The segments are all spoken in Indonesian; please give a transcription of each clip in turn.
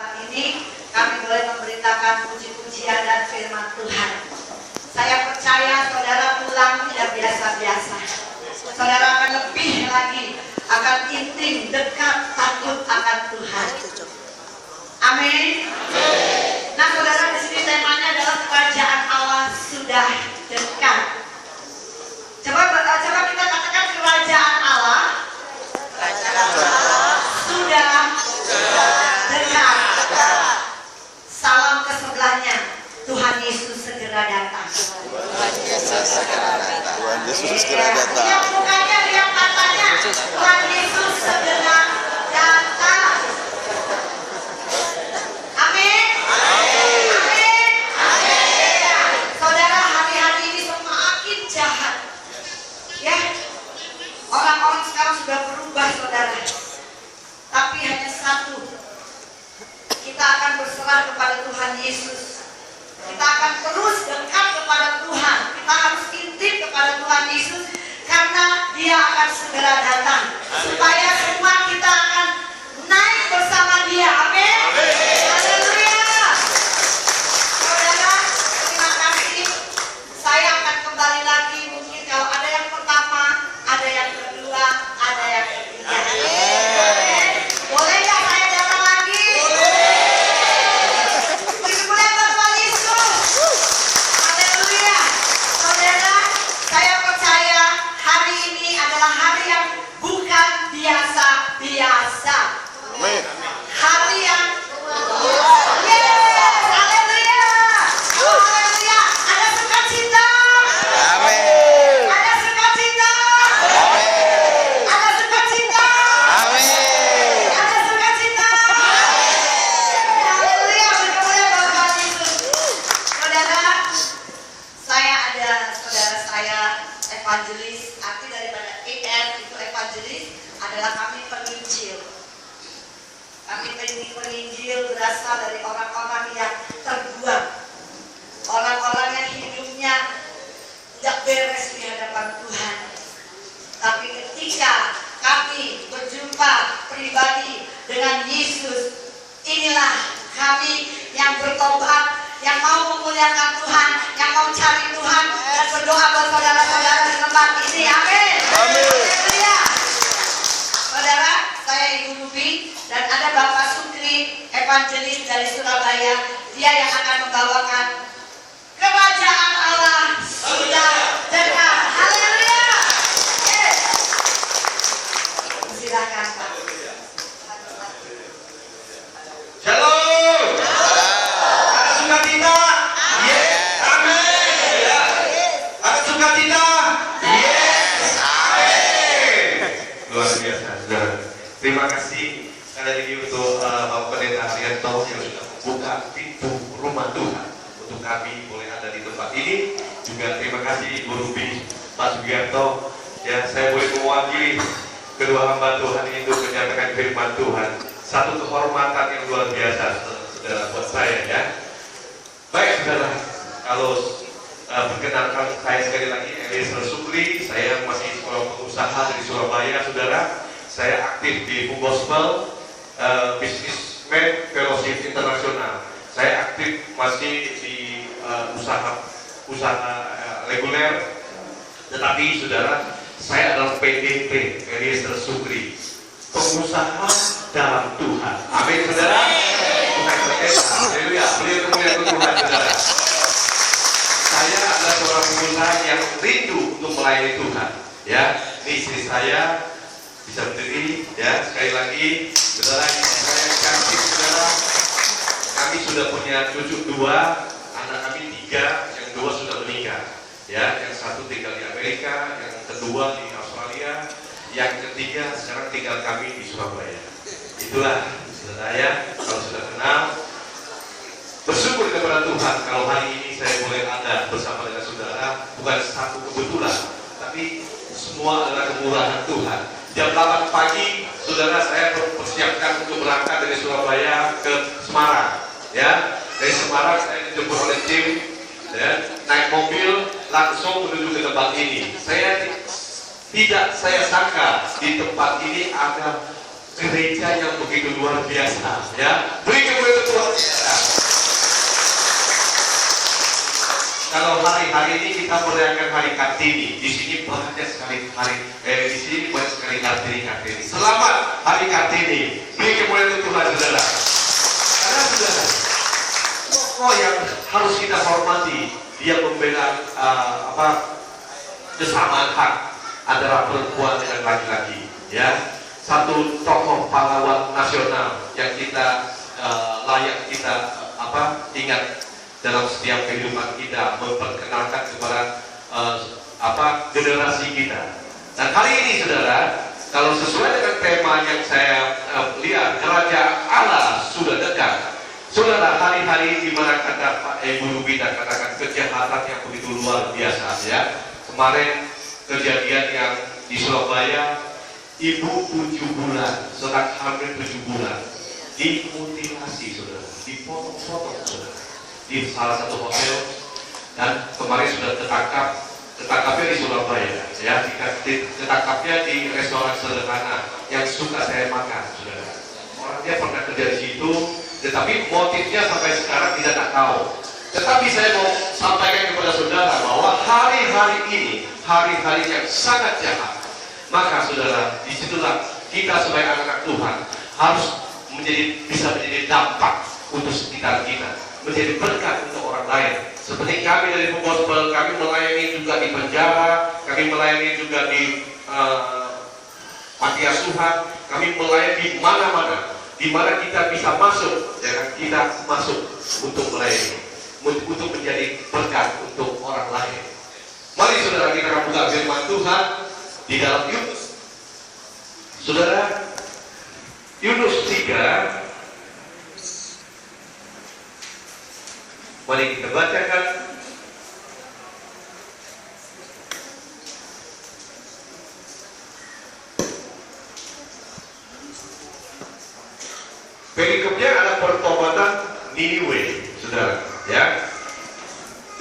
Ini kami boleh memberitakan puji-pujian dan firman Tuhan. Saya percaya saudara pulang tidak biasa-biasa. Saudara akan lebih lagi, akan intim, dekat, takut akan Tuhan. Amin. Nah, saudara, di sini temanya adalah kerajaan Allah sudah dekat. Coba kita katakan kerajaan Allah. Sudah dekat. Salam ke sebelahnya. Tuhan Yesus segera datang. Tuhan Yesus segera datang. Tuhan Yesus segera datang. Yang mukanya, yang matanya. Tuhan Yesus segera datang. Amin. Amin. Amin. Ya, saudara, hari-hari ini semakin jahat. Ya, orang-orang sekarang sudah berubah, saudara. Tapi hanya satu. Kita akan berserah kepada Tuhan Yesus. Kita akan terus dekat kepada Tuhan. Kita harus intim kepada Tuhan Yesus, karena Dia akan segera datang. Supaya semua kita akan naik bersama Dia. Amin. Haleluya. Saudara, terima kasih. Saya akan kembali lagi. Mungkin kalau ada yang pertama, ada yang kedua, ada yang ketiga. Boleh nggak saya datang lagi? Puji kemuliaan Tuhan Yesus. Haleluya. Saudara, saya percaya hari ini adalah hari yang bukan biasa-biasa. Amin. Hari yang yes, haleluya. Oh, haleluya. Ada sukacita. Amin. Ada sukacita. Amin. Ada sukacita. Amin. Ada sukacita. Haleluya, berkemuliaan Tuhan Yesus. Saudara, saya ada saudara saya evangelis. Arti daripada EN itu evangelis adalah kami penginjil. Kami penginjil berasal dari orang-orang yang terbuang, orang-orang yang hidupnya tidak beres di hadapan Tuhan. Tapi ketika kami berjumpa pribadi dengan Yesus, inilah kami yang bertobat, yang mau memuliakan Tuhan, yang mau cari Tuhan, dan berdoa buat saudara-saudara di tempat ini. Amin. Amin. Haleluya. Saudara, saya Ibu Ruby dan ada Bapak Sukri, evangelis dari Surabaya. Dia yang akan membawakan kerajaan Allah sudah dekat. Haleluya. Yes. Silakan Pak. Shalom. Ada sukacita? Yes. Amin. Ya. Ada sukacita? Yes. Amin. Luar biasa, saudara. Terima kasih sekali lagi untuk Bapak Pendeta Haryanto yang sudah membuka pintu rumah Tuhan untuk kami boleh ada di tempat ini. Juga terima kasih Ibu Ruby, Pak Sugiarto. Ya, saya boleh mewakili kedua hamba Tuhan ini untuk menyatakan firman Tuhan. Satu kehormatan yang luar biasa, saudara, buat saya ya. Baik, saudara, kalau perkenalkan saya sekali lagi, Eliezer Sukri. Saya masih seorang pengusaha dari Surabaya, saudara. Saya aktif di Full Gospel Businessman Fellowship Internasional. Saya aktif masih di usaha reguler. Tetapi, saudara, saya adalah PDP Eliezer Sukri, pengusaha dalam Tuhan. Amin, saudara. Bukan pendeta. Haleluya. Beliau kemuliaan Tuhan, saudara. Saya adalah seorang pengusaha yang rindu untuk melayani Tuhan. Ya, ini istri saya bisa berdiri. Ya, sekali lagi, saudara, saya kasih saudara. Kami sudah punya cucu 2, anak kami 3, yang 2 sudah menikah. Ya, yang 1 tinggal di Amerika, yang kedua di Australia, yang ketiga sekarang tinggal kami di Surabaya. Itulah saudara ya, kalau sudah kenal, bersyukur kepada Tuhan kalau hari ini saya boleh ada bersama dengan saudara. Bukan satu kebetulan, tapi semua adalah kemurahan Tuhan. Jam 8 pagi, saudara, saya persiapkan untuk berangkat dari Surabaya ke Semarang. Ya, dari Semarang saya dijemput oleh tim, ya, naik mobil langsung menuju ke tempat ini. Tidak saya sangka di tempat ini ada gereja yang begitu luar biasa. Ya, beri kemuliaan hari ini kita merayakan hari Kartini. Di sini banyak sekali Kartini. Selamat hari Kartini. Beri kemuliaan untuk Tuhan, saudara. Karena saudara, tokoh yang harus kita hormati, dia membela kesamaan hak antara perempuan dengan laki-laki. Ya, satu tokoh pahlawan nasional yang kita layak kita ingat dalam setiap kehidupan kita, memperkenalkan kepada generasi kita. Dan hari ini saudara, kalau sesuai dengan tema yang saya lihat, kerajaan Allah sudah dekat. Saudara, hari-hari di mana kata Pak Guru kita katakan kejahatan yang begitu luar biasa, ya. Kemarin kejadian yang di Surabaya, ibu 7 bulan, sedang hamil 7 bulan, dimutilasi, saudara, dipotong-potong, saudara, di salah satu hotel. Dan kemarin sudah ketangkapnya di Surabaya, ya, ketangkapnya di restoran sederhana yang suka saya makan, saudara. Orangnya pernah kerja di situ, tetapi motifnya sampai sekarang tidak tahu. Tetapi saya mau sampaikan kepada saudara bahwa hari-hari ini hari-hari yang sangat jahat. Maka saudara, disitulah kita sebagai anak-anak Tuhan harus bisa menjadi dampak untuk sekitar kita, menjadi berkat untuk orang lain. Seperti kami dari Gospel, kami melayani juga di penjara, kami melayani juga di panti asuhan, kami melayani di mana-mana, di mana kita bisa masuk, ya, kita masuk untuk melayani, untuk menjadi berkat untuk orang lain. Mari saudara, kita akan buka firman Tuhan di dalam Yunus. Saudara, Yunus 3. Mari kita bacakan. Perikopnya ada pertobatan Niniwe, saudara, ya.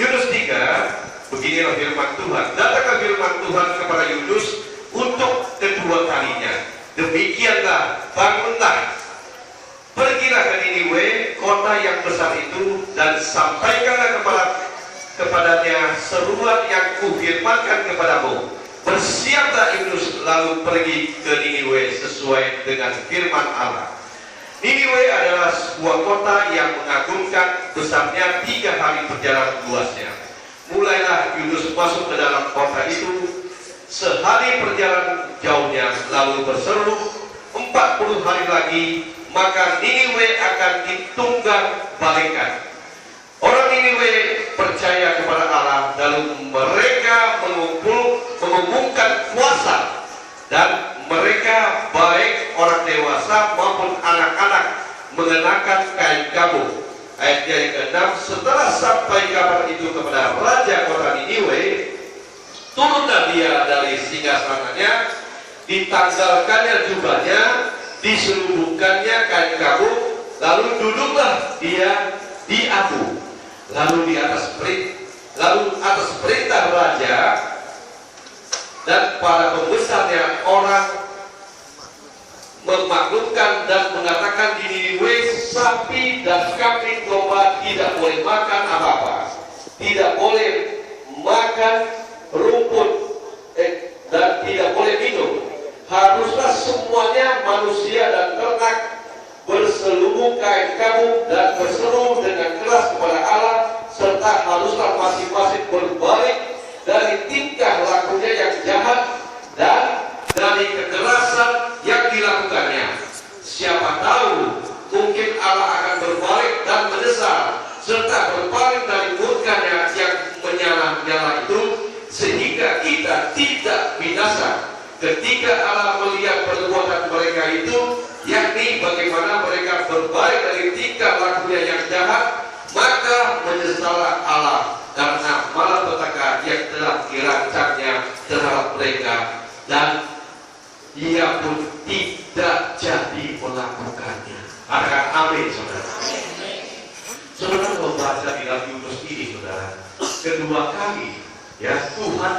Yunus 3, beginilah firman Tuhan. Datanglah firman Tuhan kepada Yunus untuk kedua kalinya. Demikianlah, bangunlah, pergilah ke Niniwe, kota yang besar itu, dan sampaikanlah kepadanya seruan yang kufirmankan kepadamu. Bersiaplah Yunus lalu pergi ke Niniwe sesuai dengan firman Allah. Niniwe adalah sebuah kota yang mengagumkan, besarnya 3 hari perjalanan luasnya. Mulailah Yunus masuk ke dalam kota itu, sehari perjalanan jauhnya, lalu berseru 40 hari lagi, maka Niniwe akan ditunggang balikan. Orang Niniwe percaya kepada Allah, lalu mereka mengumumkan puasa, dan mereka baik orang dewasa maupun anak-anak mengenakan kain kabung. Ayat yang ke-6, setelah sampai kabar itu kepada raja kota Niniwe, turunlah dia dari singgasananya, ditanggalkannya jubahnya, diselubungkannya kain kabung, lalu duduklah dia di abu. Lalu atas perintah raja dan para pembesarnya, orang memaklumkan dan mengatakan di Niniwe, sapi dan kambing domba tidak boleh makan apa-apa, tidak boleh makan rumput dan tidak boleh minum. Haruslah semuanya manusia dan ternak berselubung kain kabung dan berseru dengan keras kepada Allah, serta haruslah masing-masing berbalik dari tingkah lakunya yang jahat dan dari kekerasan yang dilakukannya. Siapa tahu mungkin Allah akan berbalik dan menyesal, serta berpaling dari murkanya yang menyala-nyala itu, sehingga kita tidak binasa. Ketika Allah melihat perbuatan mereka itu, yakni bagaimana mereka berbalik dari tingkah lakunya yang jahat, maka menyesallah Allah karena malapetaka yang telah dirancangnya terhadap mereka, dan ia pun tidak jadi melakukannya. Akan amin, saudara. Saudara membaca di dalam Yunus ini, saudara, kedua kali, ya, Tuhan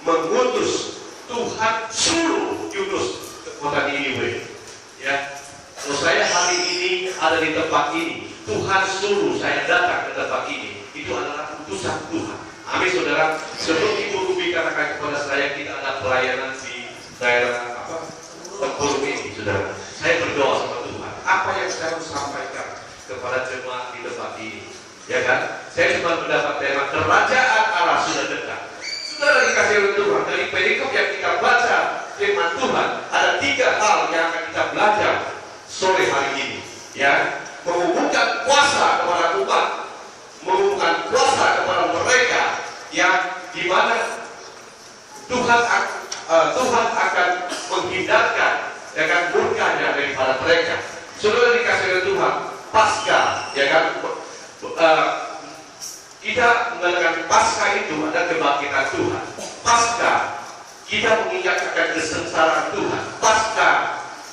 mengutus, Tuhan suruh Yunus ke kota Niniwe. Ya, kalau saya hari ini ada di tempat ini, Tuhan suruh saya datang ke tempat ini, itu adalah utusan Tuhan. Amin saudara. Sebelum Ibu Ruby katakan kepada saya kita ada pelayanan di daerah Tempurung ini, saudara. Saya berdoa sama Tuhan. Apa yang saya harus sampaikan kepada jemaat di tempat ini, ya kan? Saya cuma mendapat tema kerajaan Allah sudah dekat. Saudara dikasih oleh Tuhan dari perikop yang kita baca firman Tuhan, ada 3 hal yang akan kita belajar sore hari ini, ya. Mengumumkan kuasa kepada umat, mengumumkan kuasa kepada mereka yang dimana Tuhan akan menghindarkan ya kan murkanya daripada mereka. Saudara dikasih oleh Tuhan, pasca ya kan kita mengadakan pasca itu ada kebangkitan Tuhan. Pasca kita mengingat akan kesengsaraan Tuhan. Pasca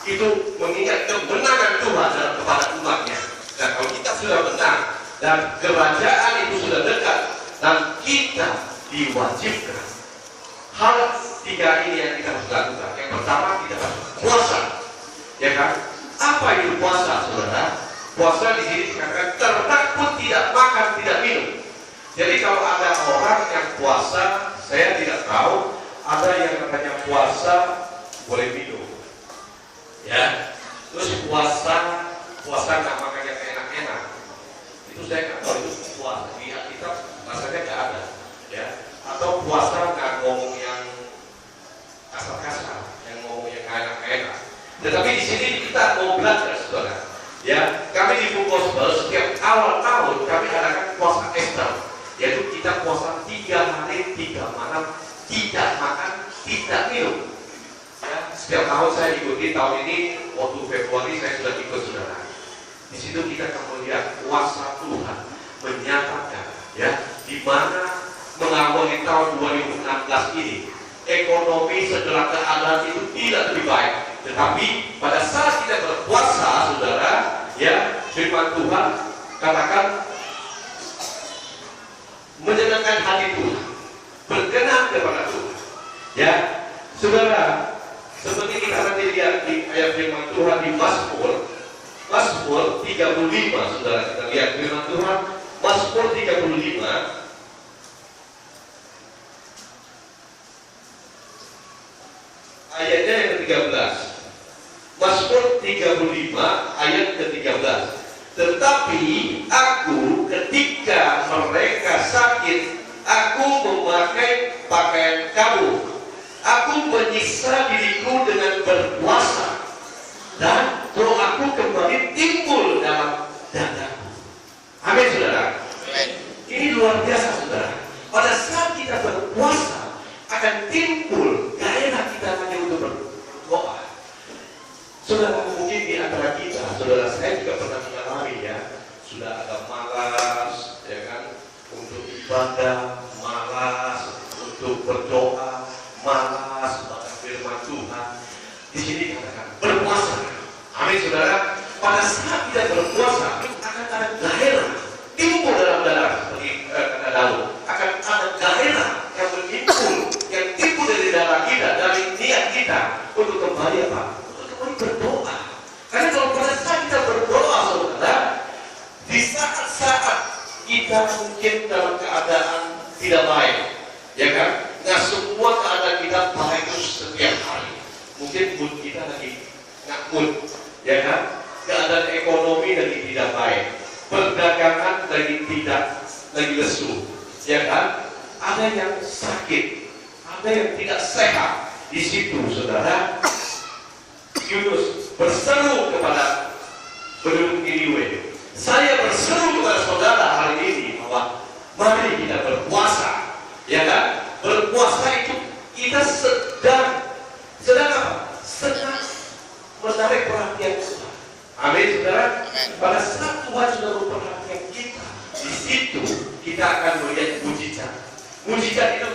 itu mengingat kemenangan Tuhan dalam kepada umatnya. Dan kalau kita sudah menang dan kerajaan itu sudah dekat dan kita diwajibkan hal 3 ini yang kita harus lakukan. Yang pertama kita harus puasa, ya kan? Apa itu puasa, saudara? Puasa di sini dikatakan ternak pun tidak makan, tidak minum. Jadi kalau ada orang yang puasa, saya tidak tahu ada yang namanya puasa boleh minum, ya. Terus puasa nggak makan yang enak-enak. Itu saya nggak tahu itu puasa. Di Alkitab rasanya nggak ada, ya. Atau puasa nggak ngomong yang kasar-kasar, yang ngomong yang enak-enak. Tetapi di sini kita mau belajar, saudara. Ya, kami di Full Gospel setiap awal tahun kami adakan puasa Ester, yaitu kita puasa 3 hari 3 malam, tidak makan, tidak minum. Ya, setiap tahun saya ikuti. Tahun ini waktu Februari saya sudah ikut, saudara. Di situ kita akan melihat kuasa Tuhan menyatakan, ya, di mana mengawali tahun 2016 ini ekonomi setelah keadaan itu tidak lebih baik, tetapi pada saat kita berpuasa, saudara, ya, firman Tuhan katakan menyenangkan hati Tuhan, berkenan kepada Tuhan, ya, saudara. Seperti kita nanti lihat di ayat firman Tuhan di Mazmur 35, saudara, kita lihat firman Tuhan Mazmur 35 ayatnya yang ke-13. Mazmur 35 ayat ke-13. Tetapi aku ketika mereka sakit, aku memakai pakaian kabut. Aku menyiksa diriku dengan berpuasa, dan doaku kembali timbul dalam dadaku. Amin, saudara. Ini luar biasa, saudara. Pada saat kita berpuasa akan timbul gairah kita hanya untuk berdoa. Saudara, mungkin di antara kita, saudara, saya juga pernah mengalami, ya, sudah agak malas, ya kan, untuk ibadah, malas untuk berdoa, malas baca firman Tuhan. Di sini katakan berpuasa. Amin, saudara. Pada saat kita berpuasa akan ada gairah timbul dalam darah, seperti kata Daud. Akan ada gairah yang menimbul, yang timbul dari darah kita, dari niat kita untuk kembali apa? Untuk kembali berdoa. Karena kalau pada saat kita berdoa, saudara, di saat-saat kita mungkin dalam keadaan tidak baik, ya kan? Nah, semua keadaan kita baik terus setiap hari. Mungkin mood kita lagi nggak mood, ya kan? Keadaan ekonomi lagi tidak baik, perdagangan lagi lesu, ya kan? Ada yang sakit, ada yang tidak sehat. Di situ, saudara, Yunus berseru kepada penduduk Niniwe. Saya berseru kepada saudara hari ini bahwa mari kita berpuasa, ya kan? Berpuasa itu kita sedang apa? Sedang menarik perhatian Tuhan. Amin, saudara. Pada saat Tuhan sudah memperhatikan kita, di situ kita akan melihat mujizat. Mujizat itu